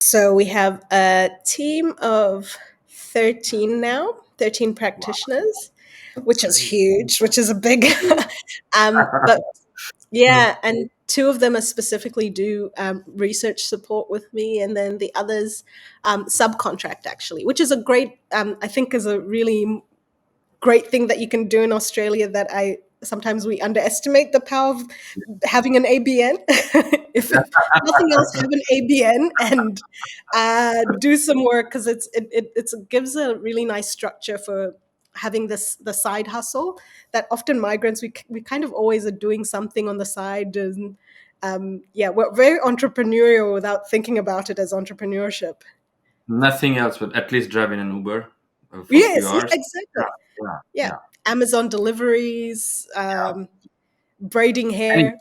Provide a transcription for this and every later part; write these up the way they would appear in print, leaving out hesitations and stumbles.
So we have a team of 13 now, 13 Wow, practitioners, which is great. huge, which is a big. But yeah, and two of them are specifically do research support with me, and then the others subcontract actually, which is a great, I think, is a really great thing that you can do in Australia that I sometimes we underestimate the power of having an ABN. If nothing else, have an ABN and do some work because it gives a really nice structure for having this the side hustle that often migrants we kind of always are doing something on the side and yeah, we're very entrepreneurial without thinking about it as entrepreneurship. Nothing else, but at least driving an Uber for a few Yes, yeah, hours. Yeah, exactly. yeah, Yeah, yeah, Amazon deliveries, yeah. braiding hair.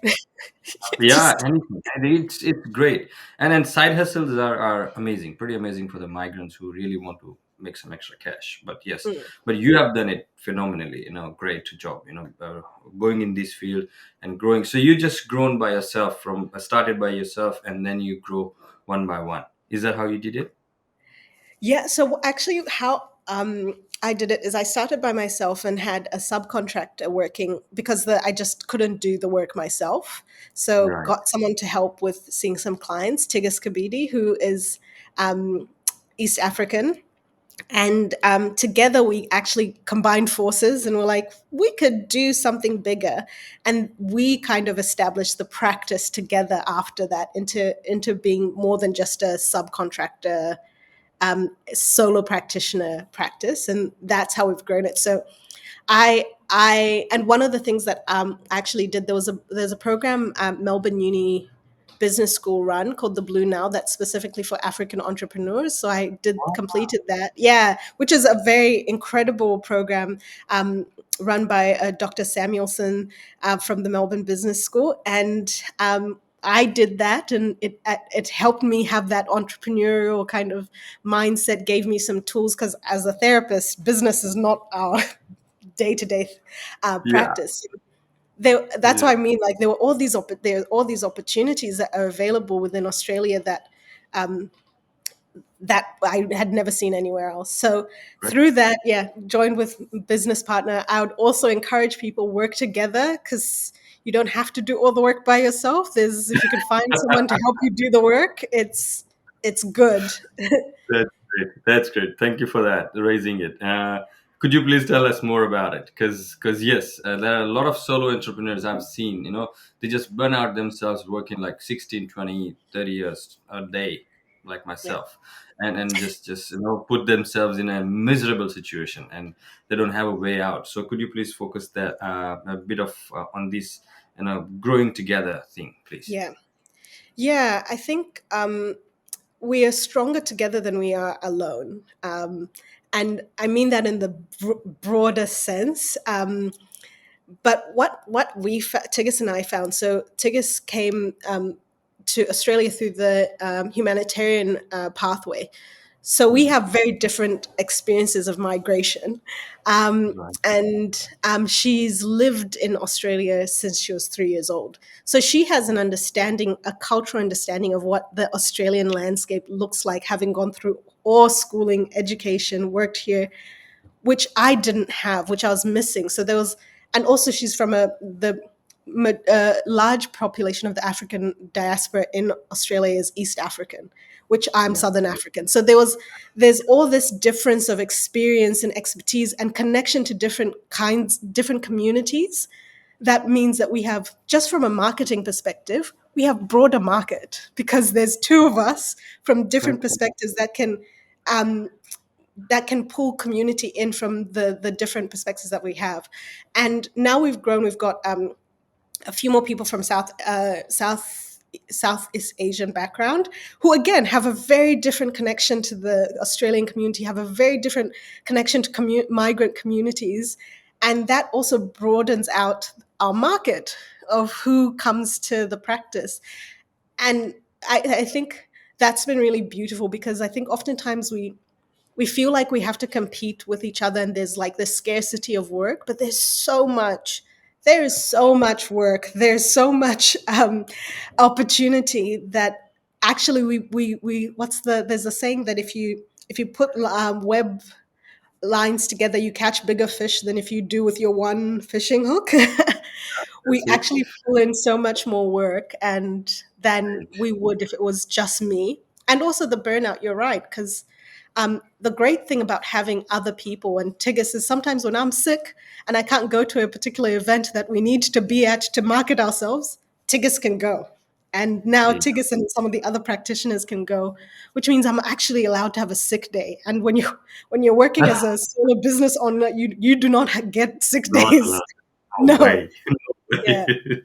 Yeah, Just anything. And it's great. And then side hustles are amazing, pretty amazing for the migrants who really want to make some extra cash. But yes, mm, but you have done it phenomenally. Great job. Going in this field and growing. So you just grown by yourself from started by yourself, and then you grow one by one. Is that how you did it? yeah. So actually, how I did it is I started by myself and had a subcontractor working because I just couldn't do the work myself. So Right. got someone to help with seeing some clients, Tigis Kabidi, who is um, East African. And together we actually combined forces and were like, we could do something bigger. And we kind of established the practice together after that into being more than just a subcontractor solo practitioner practice, and that's how we've grown it. So I and one of the things that I actually did, there's a program Melbourne Uni Business School run called the Blue Now that's specifically for African entrepreneurs. So I did Oh, completed that, yeah, which is a very incredible program run by Dr. Samuelson from the Melbourne Business School, and I did that, and it helped me have that entrepreneurial kind of mindset. Gave me some tools because as a therapist, business is not our day to day yeah, practice. That's yeah. what I mean. Like there are all these opportunities that are available within Australia um, that I had never seen anywhere else. So Great. through that, yeah, joined with business partner. I would also encourage people work together because you don't have to do all the work by yourself. There's if you can find someone to help you do the work, it's good. That's great. That's great. Thank you for that, raising it. Could you please tell us more about it? Because yes, there are a lot of solo entrepreneurs I've seen. They just burn out themselves working like 16, 20, 30 years a day, like Yeah. myself, and just put themselves in a miserable situation, and they don't have a way out. So could you please focus that a bit of on this, growing together thing, please? Yeah. Yeah. I think we are stronger together than we are alone. And I mean that in the broader sense. But what Tigis and I found, so Tigis came to Australia through the humanitarian pathway. So we Mhm. have very different experiences of migration. Right. And she's lived in Australia since she was 3 years old. So she has an understanding, a cultural understanding of what the Australian landscape looks like, having gone through all schooling, education, worked here, which I didn't have, which I was missing. So there was, and also she's from the large population of the African diaspora in Australia is East African, which I'm Yeah. Southern African. So there's all this difference of experience and expertise and connection to different communities. That means that we have, just from a marketing perspective, we have broader market because there's two of us from different Okay. perspectives um, that can pull community in from the different perspectives that we have. And now we've grown. We've got a few more people from Southeast Asian background who again have a very different connection to the Australian community, have a very different connection to migrant communities, and that also broadens out our market of who comes to the practice. And I think that's been really beautiful because I think oftentimes we feel like we have to compete with each other and there's like this scarcity of work, but there's so much There is so much work. There's so much opportunity that actually we what's there's a saying that if you put web lines together, you catch bigger fish than if you do with your one fishing hook. We That's it. actually pull in so much more work and than Right. we would if it was just me. And also the burnout, you're right, because the great thing about having other people and Tigges is sometimes when I'm sick and I can't go to a particular event that we need to be at to market ourselves, Tigges can go. And now There you Tigges and some of the other practitioners can go, which means I'm actually allowed to have a sick day. And when you're working go. as a solo business owner, you do not get sick Not days. allowed. No No. way. No Yeah. way.